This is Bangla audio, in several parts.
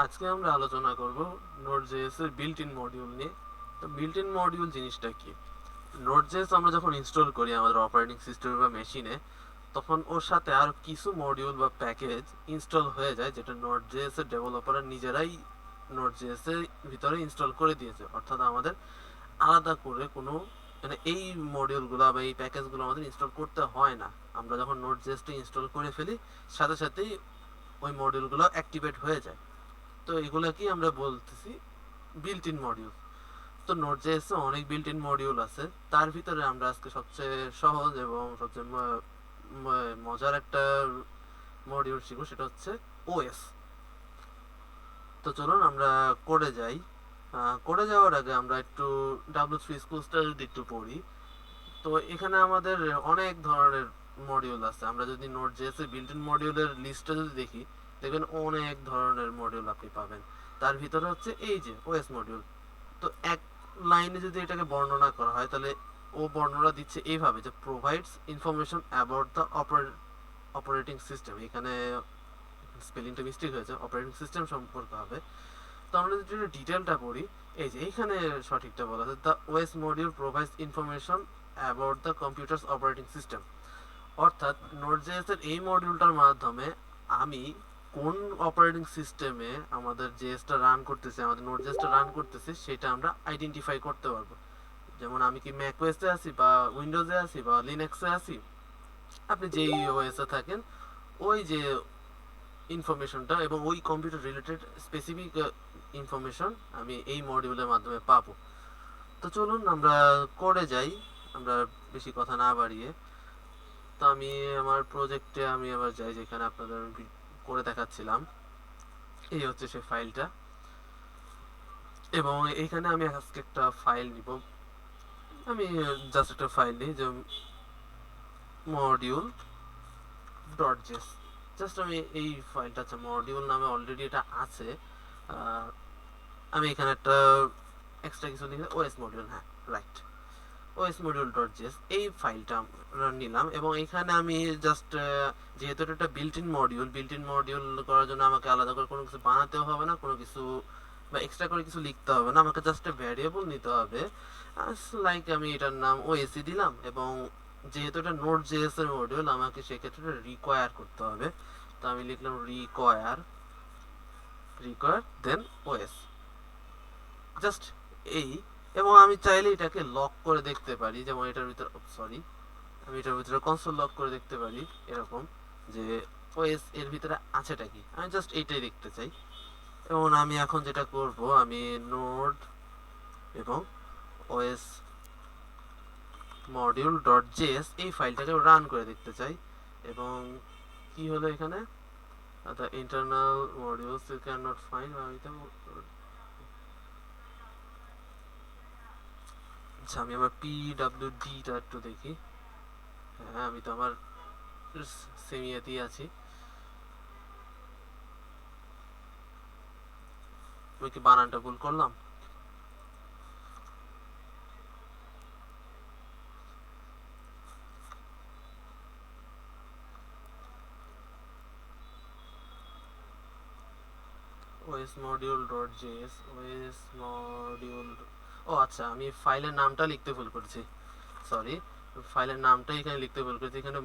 আজকে আমরা আলোচনা করব নোড.জেএস এর বিল্ট ইন মডিউল নিয়ে। তো বিল্ট ইন মডিউল জিনিসটা কি? নোড.জেএস আমরা যখন ইনস্টল করি আমাদের অপারেটিং সিস্টেমে বা মেশিনে, তখন ওর সাথে আর কিছু মডিউল বা প্যাকেজ ইনস্টল হয়ে যায় যেটা নোড.জেএস এর ডেভেলপাররা নিজেরাই নোড.জেএস এর ভিতরে ইনস্টল করে দিয়েছে। অর্থাৎ আমাদের আলাদা করে কোনো এই মডিউলগুলো বা এই প্যাকেজগুলো আমাদের ইনস্টল করতে হয় না। আমরা যখন নোড.জেএসটা ইনস্টল করে ফেলি, সাথে সাথেই ওই মডিউলগুলো অ্যাক্টিভেট হয়ে যায়। তো এগুলাকেই আমরা বলতেছি বিল্ট ইন মডিউল। তো নোড.জেএস এ অনেক বিল্ট ইন মডিউল আছে, তার ভিতরে আমরা আজকে সবচেয়ে সহজ এবং সবচেয়ে মজার একটা মডিউল শিখবো, সেটা হচ্ছে ওএস। তো চলুন আমরা কোডে যাই। কোডে যাওয়ার আগে আমরা একটু W3 স্কুলসটা যদি একটু পড়ি, তো এখানে আমাদের অনেক ধরনের মডিউল আছে। আমরা যদি নোড.জেএস এর বিল্ট ইন মডিউলের লিস্টটা যদি দেখি, দেখবেন অনেক ধরনের মডিউল আপনি পাবেন। তার ভিতরে হচ্ছে এই যে ওএস মডিউল। তো এক লাইনে যদি এটাকে বর্ণনা করা হয়, তাহলে ও বর্ণনা দিচ্ছে এইভাবে যে provides information about the operating system. এখানে স্পেলিংটা মিস্টেক হয়েছে, অপারেটিং সিস্টেম সম্পর্কে হবে। তো আমরা যদি ডিটেলটা পড়ি, এই যে এইখানে সঠিকটা বলা আছে, the OS module provides information about the computers operating system. অর্থাৎ নোড.জেএস এর এই মডিউলটার মাধ্যমে আমি কোন অপারেটিং সিস্টেমে আমাদের জেএসটা রান করতেছে, আমাদের নোড.জেএসটা রান করতেছে, সেটা আমরা আইডেন্টিফাই করতে পারবো। যেমন আমি কি ম্যাকওএসে আছি বা উইন্ডোজে আছি বা লিনাক্সে আছি, আপনি যেই ওএসে থাকেন, ওই যে ইনফরমেশনটা এবং ওই কম্পিউটার রিলেটেড স্পেসিফিক ইনফরমেশন আমি এই মডিউলের মাধ্যমে পাবো। তো চলুন আমরা করে যাই, আমরা বেশি কথা না বাড়িয়ে। তো আমি আমার প্রজেক্টে আমি আবার যাই, যেখানে আপনাদের করে দেখাচ্ছিলাম। এই হচ্ছে সেই ফাইলটা, এবং এখানে আমি আজকে একটা ফাইল নিব। আমি জাস্ট একটা ফাইল নিই, যে মডিউল ডট জেস। জাস্ট আমি এই ফাইলটা, আছে মডিউল নামে অলরেডি এটা আছে। আমি এখানে একটা এক্সট্রা কিছু লিখে ওএস মডিউল, হ্যাঁ right, OS module dot JS এই ফাইলটা আমরা নিলাম। এবং এখানে আমি জাস্ট, যেহেতু এটা একটা বিল্ট ইন মডিউল করার জন্য আমাকে আলাদা করে কোনো কিছু বানাতেও হবে না, কোনো কিছু বা এক্সট্রা করে কিছু লিখতে হবে না, আমাকে জাস্ট ভ্যারিয়েবল নিতে হবে। লাইক আমি এটার নাম ওএসি দিলাম, এবং যেহেতু এটা নোড.জেএস এর মডিউল, আমাকে সেক্ষেত্রে রিকোয়ার করতে হবে। তো আমি লিখলাম রিকোয়ার দেন ওএস, জাস্ট এই। এবং আমি চাইলে এটাকে লক করে দেখতে পারি, যেমন এটার ভিতরে, সরি, আমি এটার ভিতরে কনসোল লক করে দেখতে পারি এরকম, যে ওএস এর ভিতরে আছেটা কি, আমি জাস্ট এইটাই দেখতে চাই। এবং আমি এখন যেটা করব, আমি নোড এবং ওএস মডিউল ডট জেএস এই ফাইলটাকে রান করে দেখতে চাই। এবং কি হলো এখানে, the internal modules you cannot find, আচ্ছা আমি আমার PWDটা একটু দেখি। হ্যাঁ, আমি তো আমার সেমিয়াতেই আছি। আমি কি বানানটা ভুল করলাম? OS module dot JS, OS module, ও আচ্ছা, আমি ফাইলের নামটা লিখতে ভুল করছি, সরি। ফাইলের নামটা এখানে লিখতে ভুল করেছি, এখানে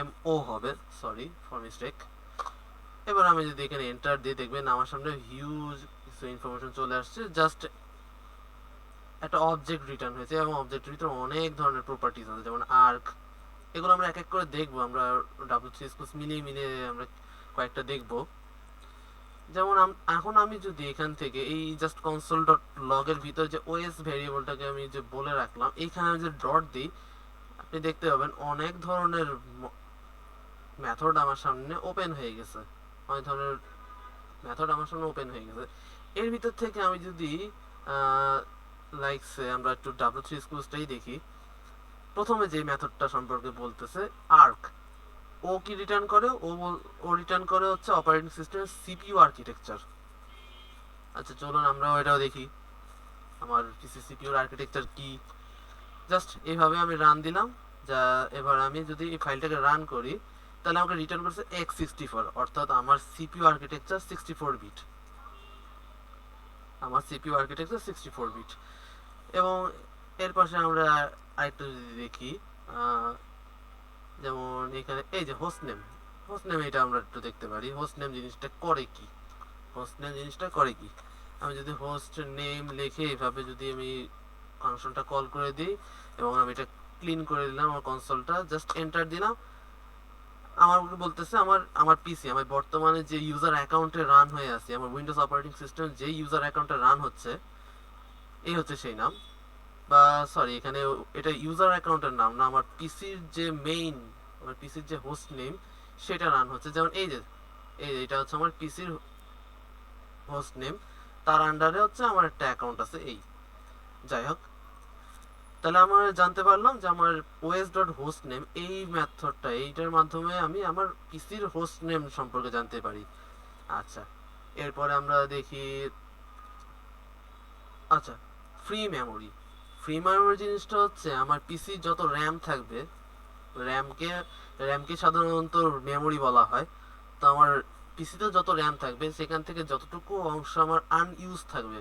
MO হবে, সরি ফর মিস্টেক। এবার আমি যদি এখানে এন্টার দিয়ে, দেখবেন আমার সামনে হিউজ কিছু ইনফরমেশন চলে আসছে। জাস্ট একটা অবজেক্ট রিটার্ন হয়েছে, এবং অবজেক্টের ভিতরে অনেক ধরনের প্রপার্টিজ আছে, যেমন আর্ক। এগুলো আমরা এক এক করে দেখবো, আমরা W3 স্কুলস মিলিয়ে মিলিয়ে আমরা কয়েকটা দেখবো। যেমন এখন আমি যদি এখান থেকে এই জাস্ট কনসোল ডট লগ এর ভিতরে যে ওএস ভেরিয়েবলটাকে আমি যে বলে রাখলাম, এইখানে আমি যে ডট দিই, আপনি দেখতে পাবেন অনেক ধরনের মেথড আমার সামনে ওপেন হয়ে গেছে। অনেক ধরনের মেথড আমার সামনে ওপেন হয়ে গেছে। এর ভিতর থেকে আমি যদি লাইকসে আমরা একটু W3 স্কুলসটাই দেখি, প্রথমে যে মেথডটা সম্পর্কে বলতেছে আর্ক, ও কি রিটার্ন করে, ও রিটার্ন করে হচ্ছে অপারেটিং সিস্টেমের সিপিইউ আর্কিটেকচার। আচ্ছা চলুন আমরা ওইটাও দেখি, আমার পিসি সিপিইউর আর্কিটেকচার কি। জাস্ট এইভাবে আমি রান দিলাম। যা, এবার আমি যদি এই ফাইলটাকে রান করি, তাহলে আমাকে রিটার্ন করছে x64, অর্থাৎ আমার সিপিইউ আর্কিটেকচার 64 বিট। আমার সিপিইউ আর্কিটেকচার 64 বিট। এবং এর পাশে আমরা আরেকটু যদি দেখি, যেমন এখানে এই যে হোস্ট নেম এটা আমরা একটু দেখতে পারি হোস্ট নেম জিনিসটা করে কি। হোস্ট নেম জিনিসটা করে কি, আমি যদি হোস্ট নেম লিখে এইভাবে যদি আমি ফাংশনটা কল করে দিই এবং আমি এটা ক্লিন করে দিলাম আমার কনসোলটা, জাস্ট এন্টার দিলাম, আমার বলতেছে আমার পিসি, আমার বর্তমানে যে ইউজার অ্যাকাউন্টে রান হয়ে আছে, আমার উইন্ডোজ অপারেটিং সিস্টেম যে ইউজার অ্যাকাউন্টে রান হচ্ছে, এই হচ্ছে সেই নাম। বা সরি, এখানে এটা ইউজার অ্যাকাউন্টের নাম না, আমার পিসির যে মেইন, আমার পিসির যে হোস্ট নেম সেটা রান হচ্ছে। যেমন এই যে এটা হচ্ছে আমার পিসির হোস্ট নেম, তার আন্ডারে হচ্ছে আমার একটা অ্যাকাউন্ট আছে এই। যাই হোক, তাহলে আমরা জানতে পারলাম যে আমার ওএস ডট হোস্ট নেম এই মেথডটা, এইটার মাধ্যমে আমি আমার পিসির হোস্ট নেম সম্পর্কে জানতে পারি। আচ্ছা, এরপরে আমরা দেখি, আচ্ছা, ফ্রি মেমোরি। ফ্রি মেমোরি জিনিসটা হচ্ছে আমার পিসির যত র্যাম থাকবে, র্যামকে র্যামকে সাধারণত মেমোরি বলা হয়। তো আমার পিসিতে যত র্যাম থাকবে সেখান থেকে যতটুকু অংশ আমার আনইউজ থাকবে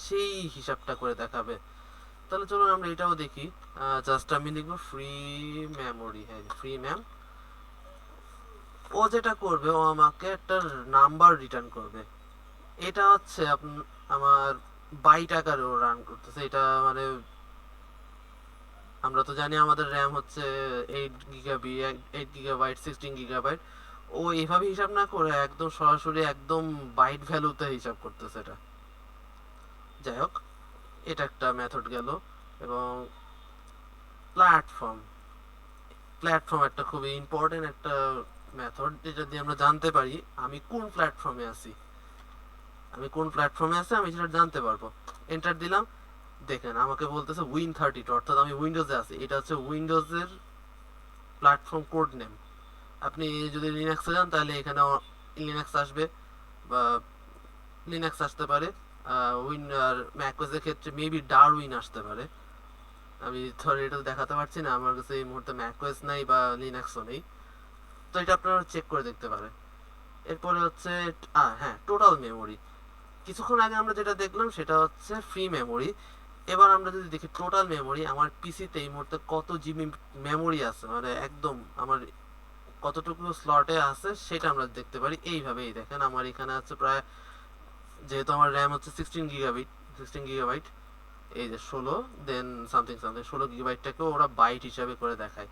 সেই হিসাবটা করে দেখাবে। তাহলে চলুন আমরা এটাও দেখি। জাস্ট আমি লিখবো ফ্রি মেমোরি, হ্যাঁ ফ্রি ম্যাম। ও যেটা করবে, ও আমাকে একটা নাম্বার রিটার্ন করবে। এটা হচ্ছে আমার বাইট আকারে ও রান করতেছে। এটা মানে আমরা তো জানি আমাদের র্যাম হচ্ছে 8 GB 16 GB। ও এভাবে হিসাব না করে একদম সরাসরি একদম বাইট ভ্যালুতে হিসাব করতেছে এটা। যাই হোক, এটা একটা মেথড গেল। এবং প্ল্যাটফর্ম প্ল্যাটফর্ম একটা খুবই ইম্পর্টেন্ট একটা মেথড, যেটা দিয়ে আমরা জানতে পারি আমি কোন প্ল্যাটফর্মে আছি। আমি সেটা জানতে পারবো। এন্টার দিলাম, দেখেন আমাকে বলতেছে Win32, অর্থাৎ আমি উইন্ডোজে আছি। এটা হচ্ছে উইন্ডোজের প্ল্যাটফর্ম কোড নেম। আপনি যদি লিনাক্সে যান তাহলে এখানে লিনাক্স আসবে, বা লিনাক্স আসতে পারে। আর ম্যাকওএসের ক্ষেত্রে মেবি ডারউইন আসতে পারে। আমি ধর এটা দেখাতে পারছি না, আমার কাছে এই মুহূর্তে ম্যাকওএস নাই বা লিনাক্সও নেই। তো এটা আপনারা চেক করে দেখতে পারেন। এরপরে হচ্ছে হ্যাঁ, টোটাল মেমোরি। কিছুক্ষণ আগে আমরা যেটা দেখলাম সেটা হচ্ছে ফ্রি মেমোরি। এবার আমরা যদি দেখি টোটাল মেমোরি, আমার পিসিতে এই মুহূর্তে কত জিবি মেমোরি আছে, মানে একদম আমার কতটুকু স্লটে আছে সেটা আমরা দেখতে পারি। এইভাবেই দেখেন আমার এখানে আছে প্রায়, যেহেতু আমার র্যাম হচ্ছে 16 GB, এই যে 16 দেন সামথিং 16 GB ওরা বাইট হিসাবে করে দেখায়।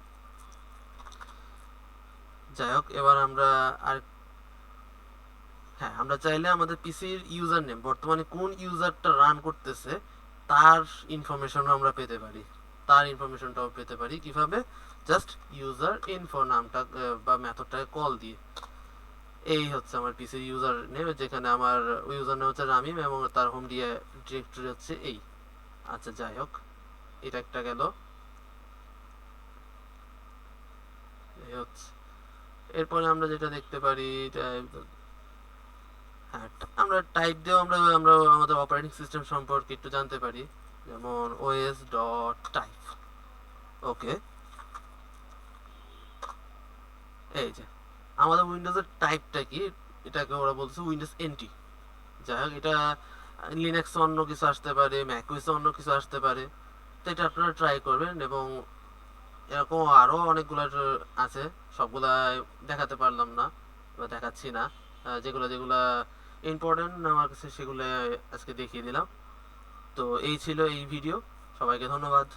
যাই হোক, এবার আমরা আর হ্যাঁ, আমরা চাইলে আমাদের পিসির ইউজার নেম, বর্তমানে কোন ইউজারটা রান করতেছে তার ইনফরমেশনও আমরা পেতে পারি। কিভাবে? জাস্ট ইউজার ইনফো নামটা বা মেথডটাকে কল দিয়ে। এই হচ্ছে আমার পিসির ইউজার নেম, যেখানে আমার ইউজার নেম হচ্ছে রামিম এবং তার হোম ডিরেক্টরি হচ্ছে এই। আচ্ছা, যাই হোক, এটা একটা গেল। এই হচ্ছে, এরপরে আমরা যেটা দেখতে পারি, হ্যাঁ, আমরা টাইপ দিয়েও আমরা আমরা আমাদের অপারেটিং সিস্টেম সম্পর্কে একটু জানতে পারি। যেমন ওএস ডট টাইপ। ওকে, এই যে আমাদের উইন্ডোজের টাইপটা কি, এটাকে ওরা বলছে উইন্ডোজ এনটি। যাই হোক, এটা লিনাক্সে অন্য কিছু আসতে পারে, ম্যাকওএসে অন্য কিছু আসতে পারে। তো এটা আপনারা ট্রাই করবেন। এবং এরকম আরও অনেকগুলো আছে, সবগুলা দেখাতে পারলাম না বা দেখাচ্ছি না। যেগুলো যেগুলো ইম্পর্টেন্ট আমার কাছে সেগুলো আজকে দেখিয়ে দিলাম। তো এই ছিল এই ভিডিও। সবাইকে ধন্যবাদ।